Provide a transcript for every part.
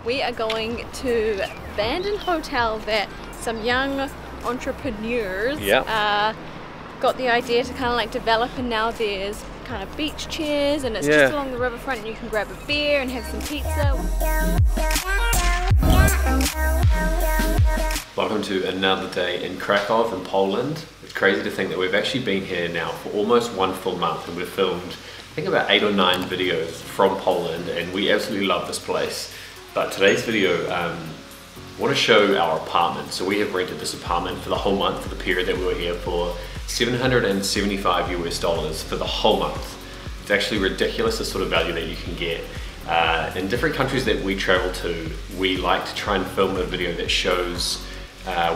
We are going to abandoned hotel that some young entrepreneurs got the idea to kind of like develop, and now there's kind of beach chairs and it's just along the riverfront and you can grab a beer and have some pizza. Welcome to another day in Krakow and Poland. It's crazy to think that we've actually been here now for almost 1 full month, and we've filmed I think about 8 or 9 videos from Poland, and we absolutely love this place. But today's video, I want to show our apartment. So we have rented this apartment for the whole month, for the period that we were here, for $775 US for the whole month. It's actually ridiculous, the sort of value that you can get. In different countries that we travel to, we like to try and film a video that shows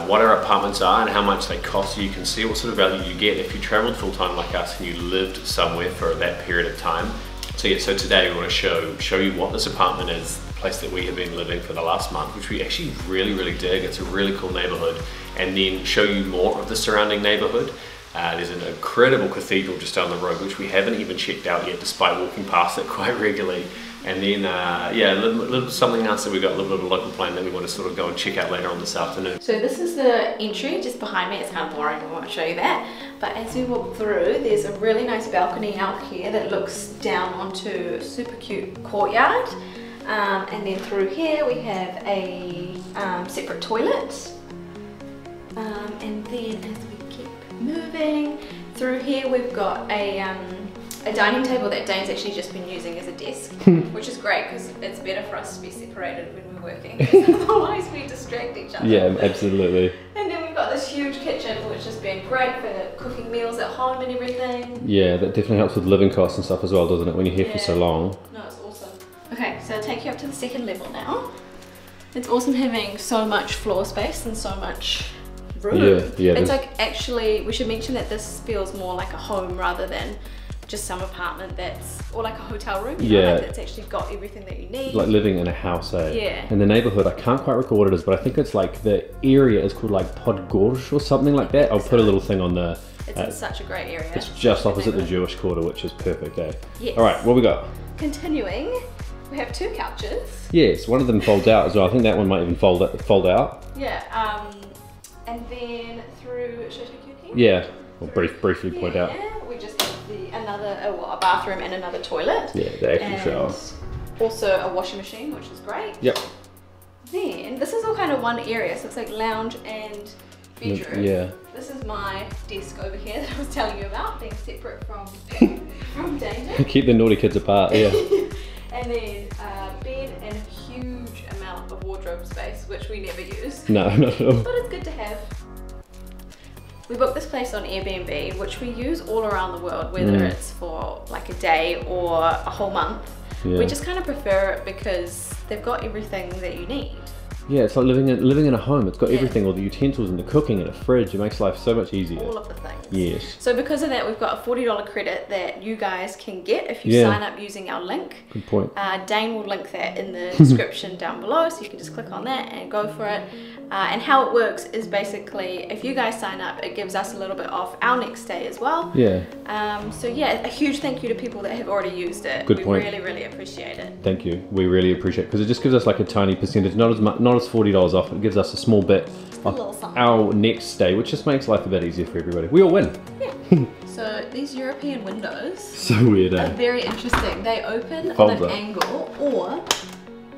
what our apartments are and how much they cost, so you can see what sort of value you get if you traveled full-time like us and you lived somewhere for that period of time. So yeah, so today we want to show you what this apartment is, the place that we have been living for the last month, which we actually really dig. It's a really cool neighborhood, and then show you more of the surrounding neighborhood. There's an incredible cathedral just down the road, which we haven't even checked out yet, despite walking past it quite regularly. And then, yeah, a little something else that we've got, a little bit of a local plan that we want to sort of go and check out later on this afternoon. So this is the entry just behind me. It's kind of boring, I won't show you that. But as we walk through, there's a really nice balcony out here that looks down onto a super cute courtyard. And then through here we have a separate toilet. And then as we keep moving through here, we've got a dining table that Dane's actually just been using as a desk, which is great because it's better for us to be separated when we're working, otherwise we distract each other. Yeah, absolutely. And then we've got this huge kitchen, which has been great for cooking meals at home and everything. Yeah, that definitely helps with living costs and stuff as well, doesn't it, when you're here for so long? No, it's awesome. Okay, so I'll take you up to the second level now. It's awesome having so much floor space and so much room. Yeah, it's like, actually, we should mention that this feels more like a home rather than just some apartment that's, or like a hotel room, you know, like it's actually got everything that you need. Like living in a house, eh? Yeah. In the neighborhood, I can't quite recall what it is, but I think it's like, the area is called like Podgorz or something like that. I'll put a little thing on the... It's in such a great area. It's just opposite the Jewish quarter, which is perfect, eh? Yes. All right, what we got? Continuing, we have 2 couches. Yes, one of them folds out as well. I think that one might even fold out. Yeah, and then through, should I take you here? Yeah, we'll briefly point out. We just have a bathroom and another toilet. Yeah, the actual shower. Also a washing machine, which is great. Yep. Then, this is all kind of one area, so it's like lounge and bedroom. Yeah. This is my desk over here that I was telling you about, being separate from Dane. Keep the naughty kids apart, yeah. And then bed and a huge amount of wardrobe space, which we never use. No, not at all. But it's good to have. We booked this place on Airbnb, which we use all around the world, whether it's for like a day or a whole month. Yeah. We just kind of prefer it because they've got everything that you need. Yeah, it's like living in a home. It's got everything, all the utensils and the cooking and a fridge. It makes life so much easier. All of the things. Yes. So because of that, we've got a $40 credit that you guys can get if you sign up using our link. Good point. Dane will link that in the description down below, so you can just click on that and go for it. And how it works is basically, if you guys sign up, it gives us a little bit off our next stay as well. Yeah. So yeah, a huge thank you to people that have already used it. Good point. We really appreciate it. Thank you. We really appreciate it because it just gives us like a tiny percentage, not as $40 off. It gives us a small bit of our next stay, which just makes life a bit easier for everybody. We all win. Yeah. So these European windows, so weird, are very interesting. They open at an angle, or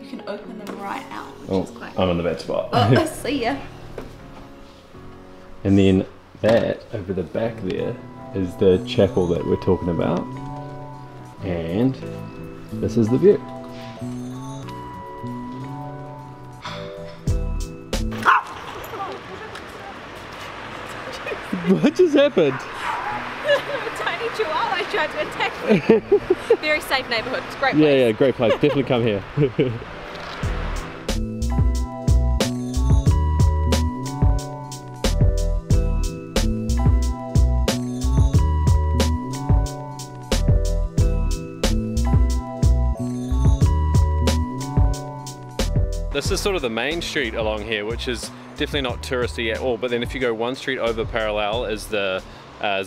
you can open them right out, which is quite cool. I'm in the bad spot. Oh, see ya. And then that over the back there is the chapel that we're talking about, and this is the view. What just happened? A tiny chihuahua tried to attack me. Very safe neighborhood. It's a great place. Yeah, great place. Definitely come here. This is sort of the main street along here, which is definitely not touristy at all, but then if you go one street over parallel is the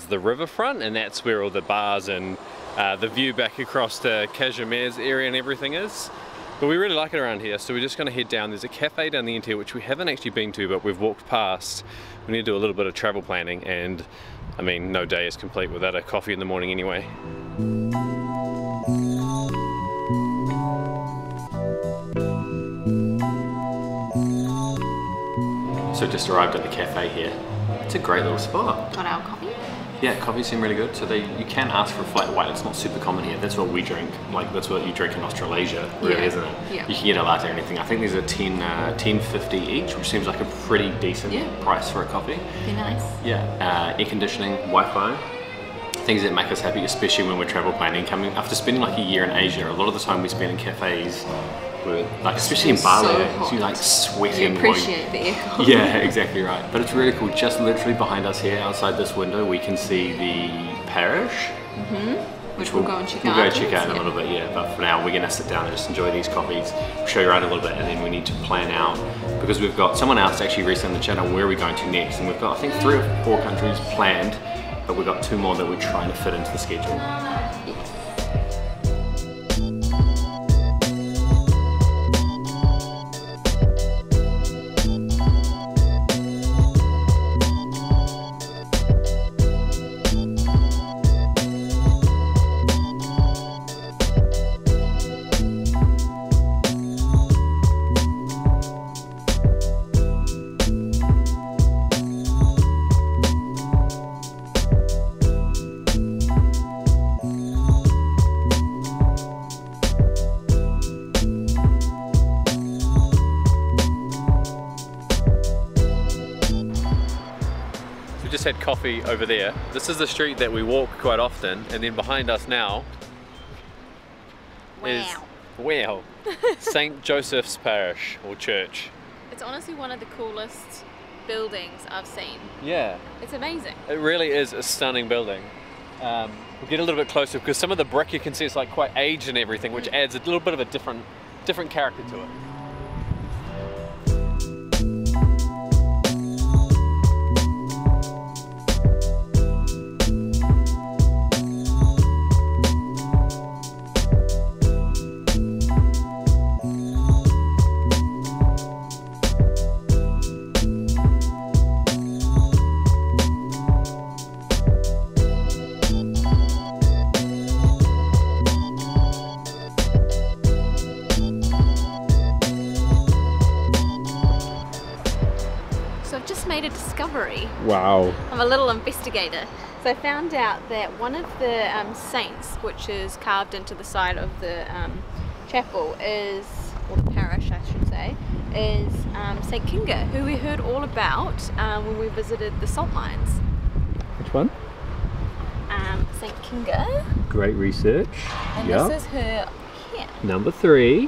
riverfront, and that's where all the bars and the view back across to Kazimierz area and everything is. But we really like it around here, so we're just going to head down. There's a cafe down the end here which we haven't actually been to, but we've walked past. We need to do a little bit of travel planning, and I mean, no day is complete without a coffee in the morning anyway. So just arrived at the cafe here. It's a great little spot. Got our coffee. Yeah, coffees seem really good. So you can ask for a flat white. It's not super common here. That's what we drink. Like that's what you drink in Australasia, really, isn't it? Yeah. You can get a latte or anything. I think these are $10.50 each, which seems like a pretty decent price for a coffee. Be nice. Yeah, air conditioning, Wi-Fi. Things that make us happy, especially when we're travel planning. Coming after spending like a year in Asia, a lot of the time we spend in cafes. Like especially in Bali, so you like sweating. You appreciate the aircon. Yeah, exactly right. But it's really cool. Just literally behind us here, outside this window, we can see the parish, which we'll go and check out. We'll go check out in a little bit, yeah. But for now, we're gonna sit down and just enjoy these coffees. We'll show you around a little bit, and then we need to plan out because we've got someone else actually recently on the channel where we're going to next, and we've got I think 3 or 4 countries planned, but we've got 2 more that we're trying to fit into the schedule. Just had coffee over there. This is the street that we walk quite often, and then behind us now is St. Joseph's Parish or Church. It's honestly one of the coolest buildings I've seen. Yeah. It's amazing. It really is a stunning building. We'll get a little bit closer because some of the brick you can see is like quite aged and everything, which adds a little bit of a different character to it. Made a discovery. Wow. I'm a little investigator. So I found out that one of the saints, which is carved into the side of the chapel, is, or the parish I should say, is St. Kinga, who we heard all about when we visited the salt mines. Which one? St. Kinga. Great research. And this is her here. Number 3.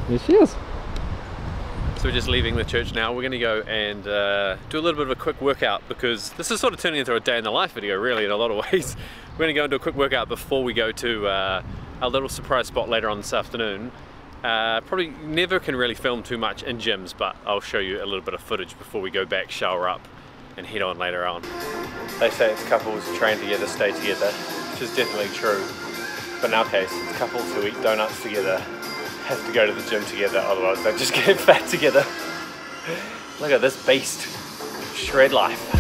There she is. So we're just leaving the church now. We're going to go and do a little bit of a quick workout because this is sort of turning into a day in the life video really in a lot of ways. We're going to go and do a quick workout before we go to our little surprise spot later on this afternoon. Probably never can really film too much in gyms, but I'll show you a little bit of footage before we go back, shower up and head on later on. They say it's couples train together, stay together, which is definitely true. But in our case, it's couples who eat donuts together have to go to the gym together, otherwise they just get fat together. Look at this beast. Shred life.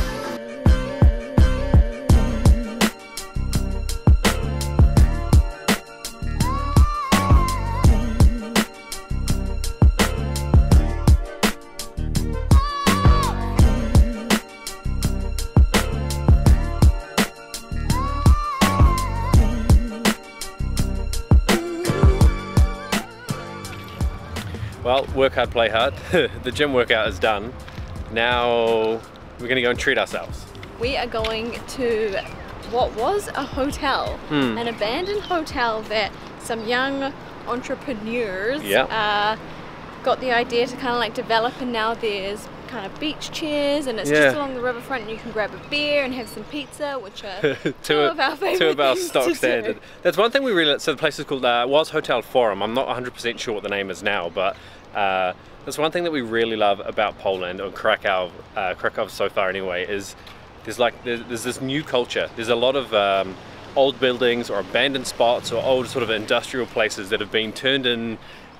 Well, work hard, play hard. The gym workout is done. Now we're gonna go and treat ourselves. We are going to what was a hotel, an abandoned hotel that some young entrepreneurs got the idea to kind of like develop, and now there's kind of beach chairs and it's just along the riverfront and you can grab a beer and have some pizza, which are two of our favorite two of our things stock to standard. do. That's one thing we really, so the place is called, was Hotel Forum. I'm not 100% sure what the name is now, but that's one thing that we really love about Poland, or Krakow so far anyway, is there's this new culture. There's a lot of old buildings or abandoned spots or old sort of industrial places that have been turned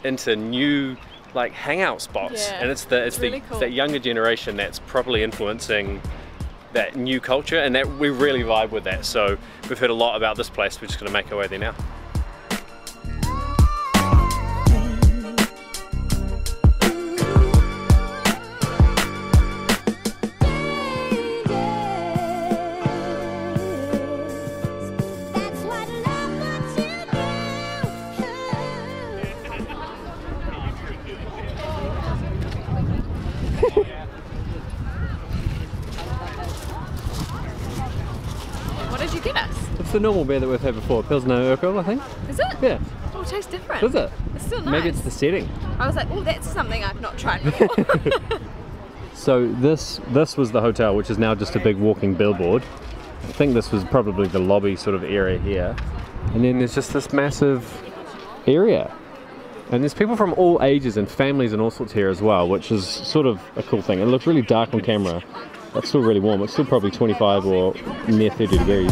into new like hangout spots. Yeah, and it's really cool. that younger generation that's probably influencing that new culture, and that we really vibe with that. So we've heard a lot about this place. We're just going to make our way there now. What did you get us? It's the normal beer that we've had before, Pilsner Urquell, I think. Is it? Yeah. Oh, it tastes different. Is it? It's still nice. Maybe it's the setting. I was like, oh, that's something I've not tried before. So this was the hotel, which is now just a big walking billboard. I think this was probably the lobby sort of area here. And then there's just this massive area. And there's people from all ages and families and all sorts here as well, which is sort of a cool thing. It looks really dark on camera. It's still really warm. It's still probably 25 or near 30 degrees.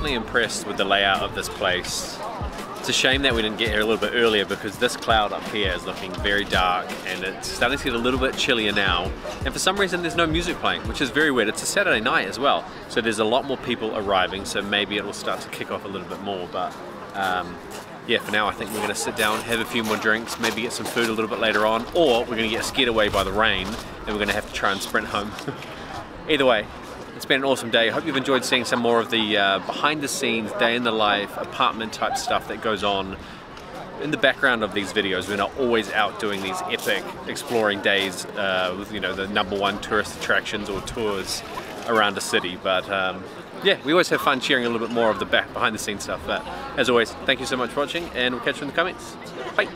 Impressed with the layout of this place. It's a shame that we didn't get here a little bit earlier, because this cloud up here is looking very dark and it's starting to get a little bit chillier now, and for some reason there's no music playing, which is very weird. It's a Saturday night as well, so there's a lot more people arriving, so maybe it will start to kick off a little bit more, but yeah, for now I think we're going to sit down, have a few more drinks, maybe get some food a little bit later on, or we're going to get scared away by the rain and we're going to have to try and sprint home. Either way, it's been an awesome day. I hope you've enjoyed seeing some more of the behind the scenes, day in the life, apartment type stuff that goes on in the background of these videos. We're not always out doing these epic exploring days with, you know, the #1 tourist attractions or tours around a city. But yeah, we always have fun sharing a little bit more of the behind the scenes stuff. But as always, thank you so much for watching, and we'll catch you in the comments. Bye.